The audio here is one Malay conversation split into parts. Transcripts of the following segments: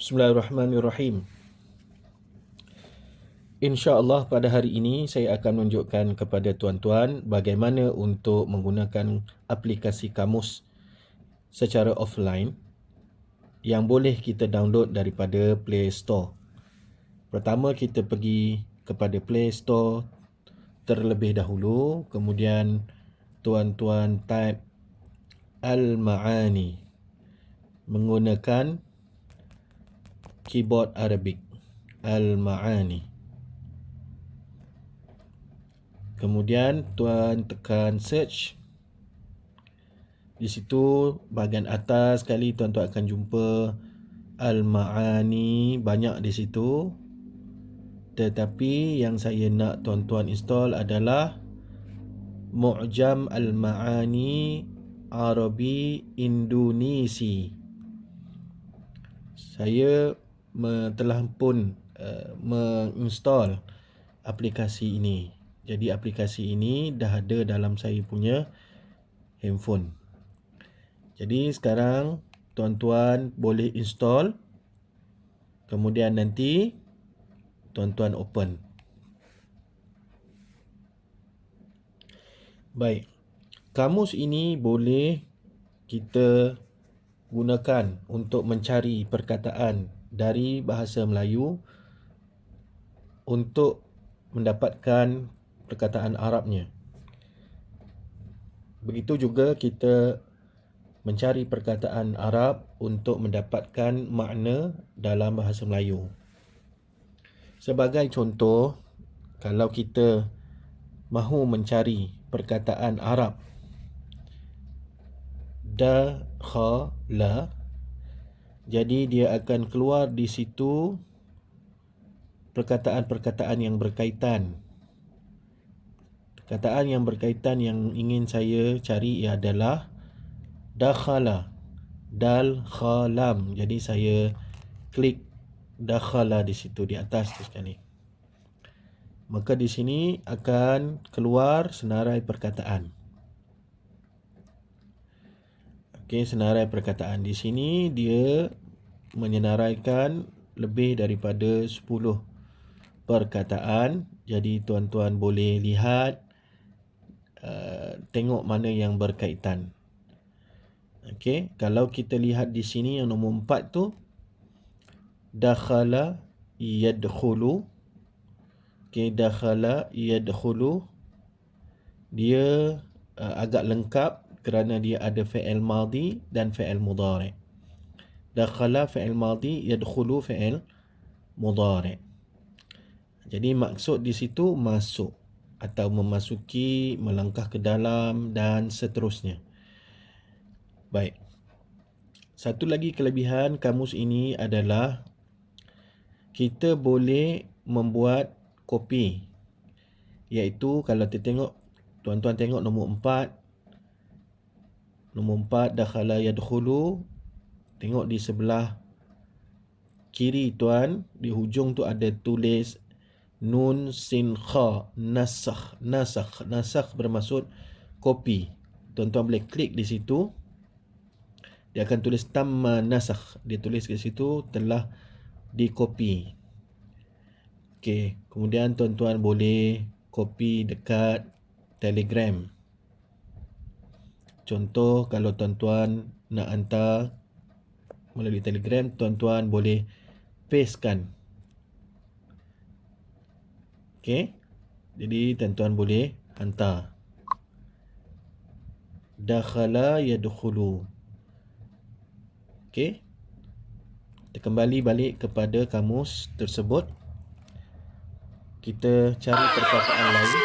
Bismillahirrahmanirrahim. InsyaAllah pada hari ini saya akan menunjukkan kepada tuan-tuan bagaimana untuk menggunakan aplikasi kamus secara offline yang boleh kita download daripada Play Store. Pertama kita pergi kepada Play Store terlebih dahulu, kemudian tuan-tuan type Al-Ma'ani menggunakan keyboard Arabic. Al-Ma'ani. Kemudian tuan tekan search. Di situ bahagian atas sekali tuan-tuan akan jumpa Al-Ma'ani, banyak di situ. Tetapi yang saya nak tuan-tuan install adalah Mu'jam Al-Ma'ani Arabi Indonesi. Saya telah pun menginstall aplikasi ini. Jadi aplikasi ini dah ada dalam saya punya handphone. Jadi sekarang tuan-tuan boleh install. Kemudian nanti tuan-tuan open. Baik. Kamus ini boleh kita gunakan untuk mencari perkataan dari bahasa Melayu untuk mendapatkan perkataan Arabnya. Begitu juga kita mencari perkataan Arab untuk mendapatkan makna dalam bahasa Melayu. Sebagai contoh, kalau kita mahu mencari perkataan Arab dakhala, jadi dia akan keluar di situ perkataan-perkataan yang berkaitan. Perkataan yang berkaitan yang ingin saya cari adalah dakhala, dal khalam. Jadi saya klik dakhala di situ di atas tu sekali. Maka di sini akan keluar senarai perkataan. Okey, senarai perkataan di sini dia menyenaraikan lebih daripada 10 perkataan. Jadi tuan-tuan boleh lihat, tengok mana yang berkaitan. Okey, kalau kita lihat di sini yang nombor 4 tu dakhala yadkhulu. Okey, dakhala yadkhulu dia agak lengkap kerana dia ada fi'il madhi dan fi'il mudhari'. Dakhala fi'il madhi, yadkhulu fi'il mudhari'. Jadi maksud di situ masuk atau memasuki, melangkah ke dalam dan seterusnya. Baik. Satu lagi kelebihan kamus ini adalah kita boleh membuat kopi. Iaitu kalau kita tengok, tuan-tuan tengok nombor 4. Nombor 4 dakhala yadkhulu. Tengok di sebelah kiri tuan, di hujung tu ada tulis nun sin kha, nasakh. Nasakh bermaksud kopi. Tuan-tuan boleh klik di situ. Dia akan tulis tamma nasakh. Dia tulis di situ telah dikopi. Okey, kemudian tuan-tuan boleh copy dekat Telegram. Contoh kalau tuan-tuan nak hantar melalui Telegram, tuan-tuan boleh pastekan. Okey. Jadi tuan-tuan boleh hantar. Dakhala yadkhulu. Okey. Kita kembali balik kepada kamus tersebut. Kita cari perkataan lain.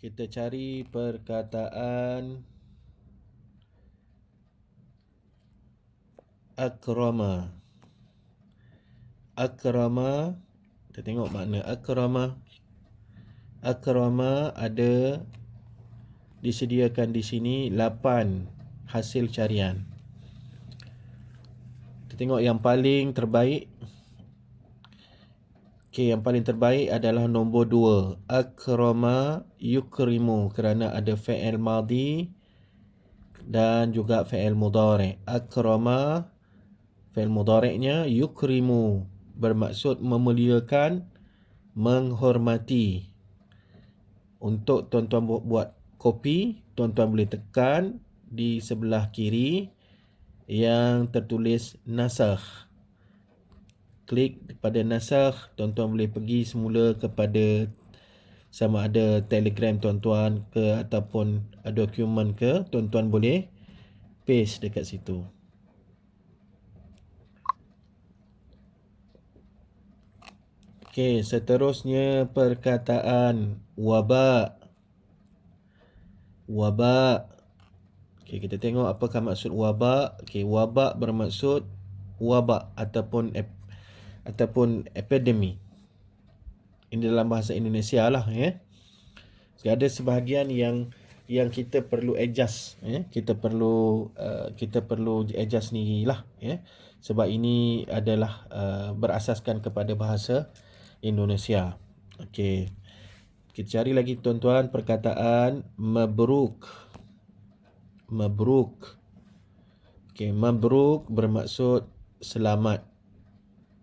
Kita cari perkataan akrama. Akrama, kita tengok makna akrama. Akrama ada disediakan di sini 8 hasil carian. Kita tengok yang paling terbaik. Okey, yang paling terbaik adalah nombor 2. Akrama yukrimu, kerana ada fi'il madhi dan juga fi'il mudhari'. Akrama fi'il mudhari'nya, yukrimu bermaksud memuliakan, menghormati. Untuk tuan-tuan buat kopi, tuan-tuan boleh tekan di sebelah kiri yang tertulis nasakh. Klik pada nasakh, tuan-tuan boleh pergi semula kepada sama ada Telegram tuan-tuan ke ataupun dokumen ke, tuan-tuan boleh paste dekat situ. Okey, seterusnya perkataan wabak. Wabak. Okey, kita tengok apakah maksud wabak. Okey, wabak bermaksud wabak ataupun epidemi. Ini dalam bahasa Indonesia lah, ya. Ada sebahagian yang kita perlu adjust, ya. Kita perlu adjust sendiri lah, ya. Sebab ini adalah berasaskan kepada bahasa Indonesia. Okey. Kita cari lagi tuan-tuan perkataan mabruk. Mabruk. Okey, mabruk bermaksud selamat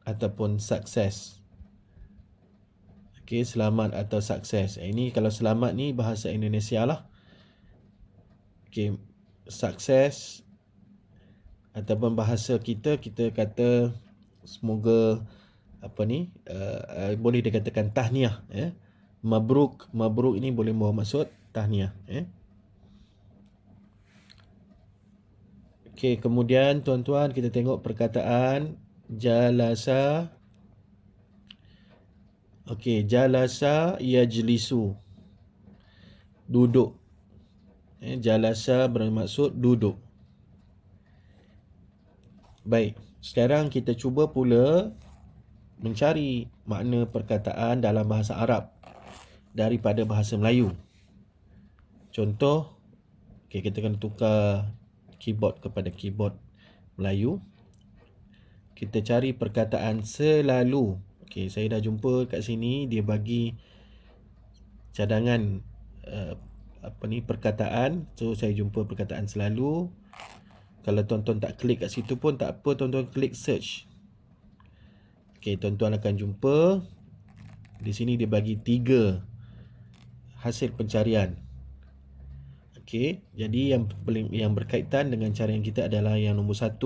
ataupun sukses. Okey, selamat atau sukses. Ini kalau selamat ni bahasa Indonesia lah. Okey, sukses ataupun bahasa kita kata semoga boleh dikatakan tahniah, ya. Mabruk ini boleh bawa maksud tahniah, ya. Okey, kemudian tuan-tuan kita tengok perkataan jalasa. Okey, jalasa yajlisu, duduk. Jalasa bermaksud duduk. Baik, sekarang kita cuba pula mencari makna perkataan dalam bahasa Arab daripada bahasa Melayu. Contoh, okay, kita kena tukar keyboard kepada keyboard Melayu. Kita cari perkataan selalu. Okay, saya dah jumpa kat sini, dia bagi cadangan perkataan. So saya jumpa perkataan selalu. Kalau tuan-tuan tak klik kat situ pun tak apa, tuan-tuan klik search. Okay, tuan-tuan akan jumpa di sini dia bagi 3 hasil pencarian. Okay, jadi yang berkaitan dengan carian kita adalah yang nombor 1,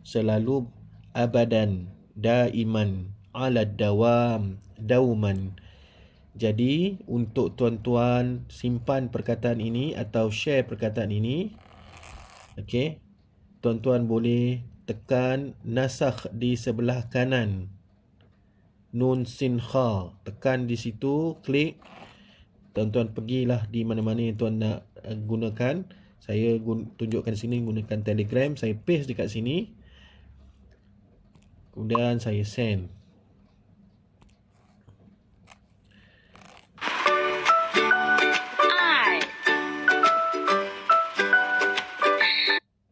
selalu, abadan, daiman, ala dawam, dauman. Jadi untuk tuan-tuan simpan perkataan ini atau share perkataan ini, okay, tuan-tuan boleh tekan nasakh di sebelah kanan, nun sin kha, tekan di situ, klik. Tuan-tuan pergilah di mana-mana yang tuan nak gunakan. Saya tunjukkan sini gunakan Telegram. Saya paste dekat sini, kemudian saya send.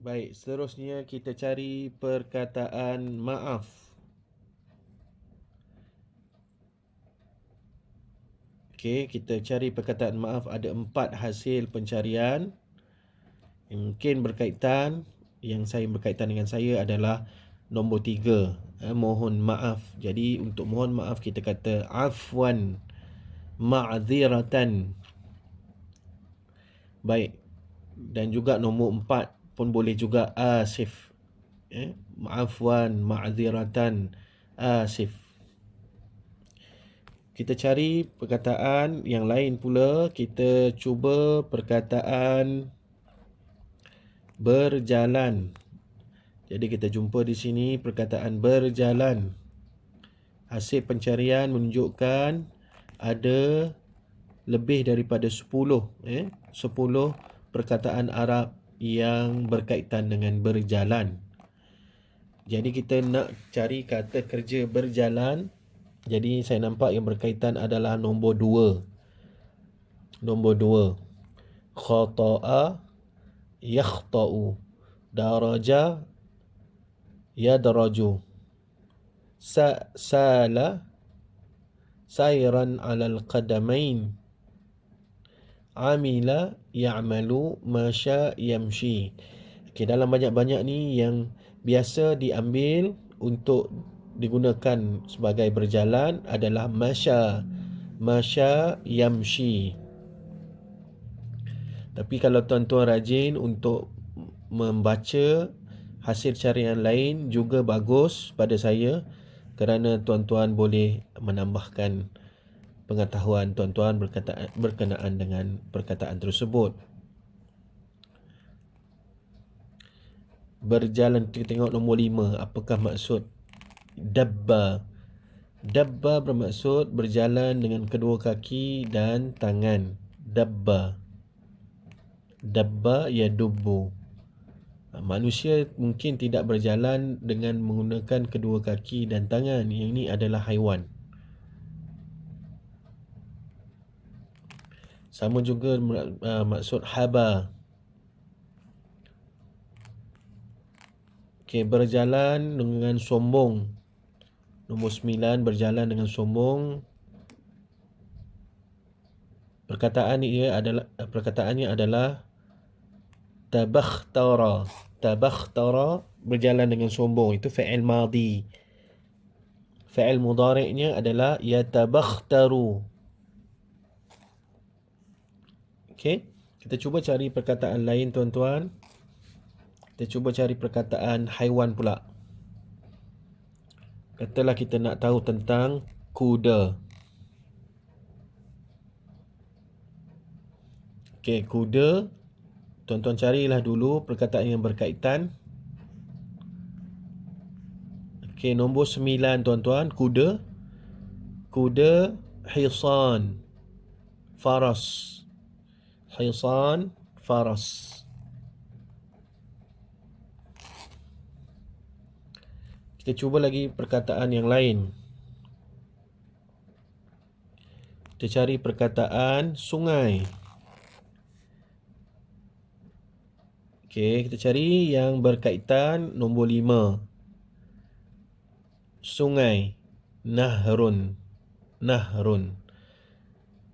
Baik, seterusnya kita cari perkataan maaf. Okey, kita cari perkataan maaf. Ada 4 hasil pencarian yang mungkin berkaitan. Yang berkaitan dengan saya adalah nombor 3, mohon maaf. Jadi untuk mohon maaf kita kata afwan, ma'ziratan. Baik. Dan juga nombor 4 pun boleh juga asif. Afwan, ma'ziratan, asif. Kita cari perkataan yang lain pula. Kita cuba perkataan berjalan. Jadi kita jumpa di sini perkataan berjalan. Hasil pencarian menunjukkan ada lebih daripada 10 perkataan Arab yang berkaitan dengan berjalan. Jadi kita nak cari kata kerja berjalan. Jadi saya nampak yang berkaitan adalah nombor 2. Nombor 2. Khata'a yakhta'u, daraja yadraju, sala sayran 'alal qadamain, amila ya'malu, masya yamshi. Okey, dalam banyak-banyak ni yang biasa diambil untuk digunakan sebagai berjalan adalah masya. Masya yamshi. Tapi kalau tuan-tuan rajin untuk membaca hasil carian lain juga bagus pada saya, kerana tuan-tuan boleh menambahkan pengetahuan tuan-tuan berkenaan dengan perkataan tersebut. Berjalan, kita tengok nombor 5. Apakah maksud dabba? Dabba bermaksud berjalan dengan kedua kaki dan tangan. Dabba. Dabba yadubbu. Manusia mungkin tidak berjalan dengan menggunakan kedua kaki dan tangan. Yang ini adalah haiwan. Sama juga maksud haba. Okey, berjalan dengan sombong. Nombor 9, berjalan dengan sombong. Perkataannya adalah tabakhtara. Tabakhtara, berjalan dengan sombong. Itu fi'il madhi. Fi'il mudhari'nya adalah yatabakhtaru. Okey, kita cuba cari perkataan lain tuan-tuan. Kita cuba cari perkataan haiwan pula. Katalah kita nak tahu tentang kuda. Okey, kuda. Tuan-tuan carilah dulu perkataan yang berkaitan. Okey, nombor 9 tuan-tuan, kuda. Kuda, hisan, faras. Hisan, faras. Kita cuba lagi perkataan yang lain. Kita cari perkataan sungai. Okey, kita cari yang berkaitan nombor 5. Sungai, nahrun. Nahrun.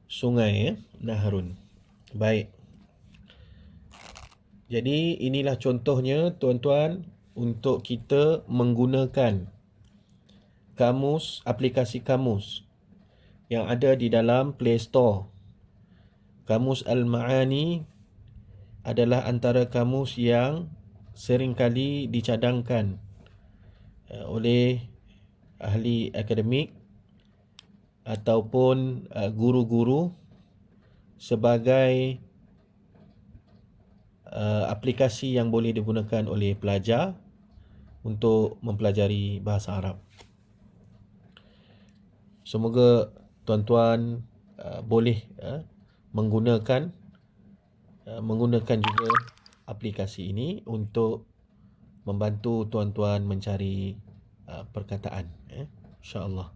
Sungai, nahrun. Baik. Jadi inilah contohnya tuan-tuan untuk kita menggunakan kamus, aplikasi kamus yang ada di dalam Play Store. Kamus Al-Ma'ani adalah antara kamus yang seringkali dicadangkan oleh ahli akademik ataupun guru-guru sebagai aplikasi yang boleh digunakan oleh pelajar untuk mempelajari bahasa Arab. Semoga tuan-tuan boleh menggunakan juga aplikasi ini untuk membantu tuan-tuan mencari perkataan, insya-Allah.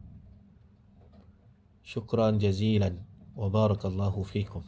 Syukran jazilan wa barakallahu fikum.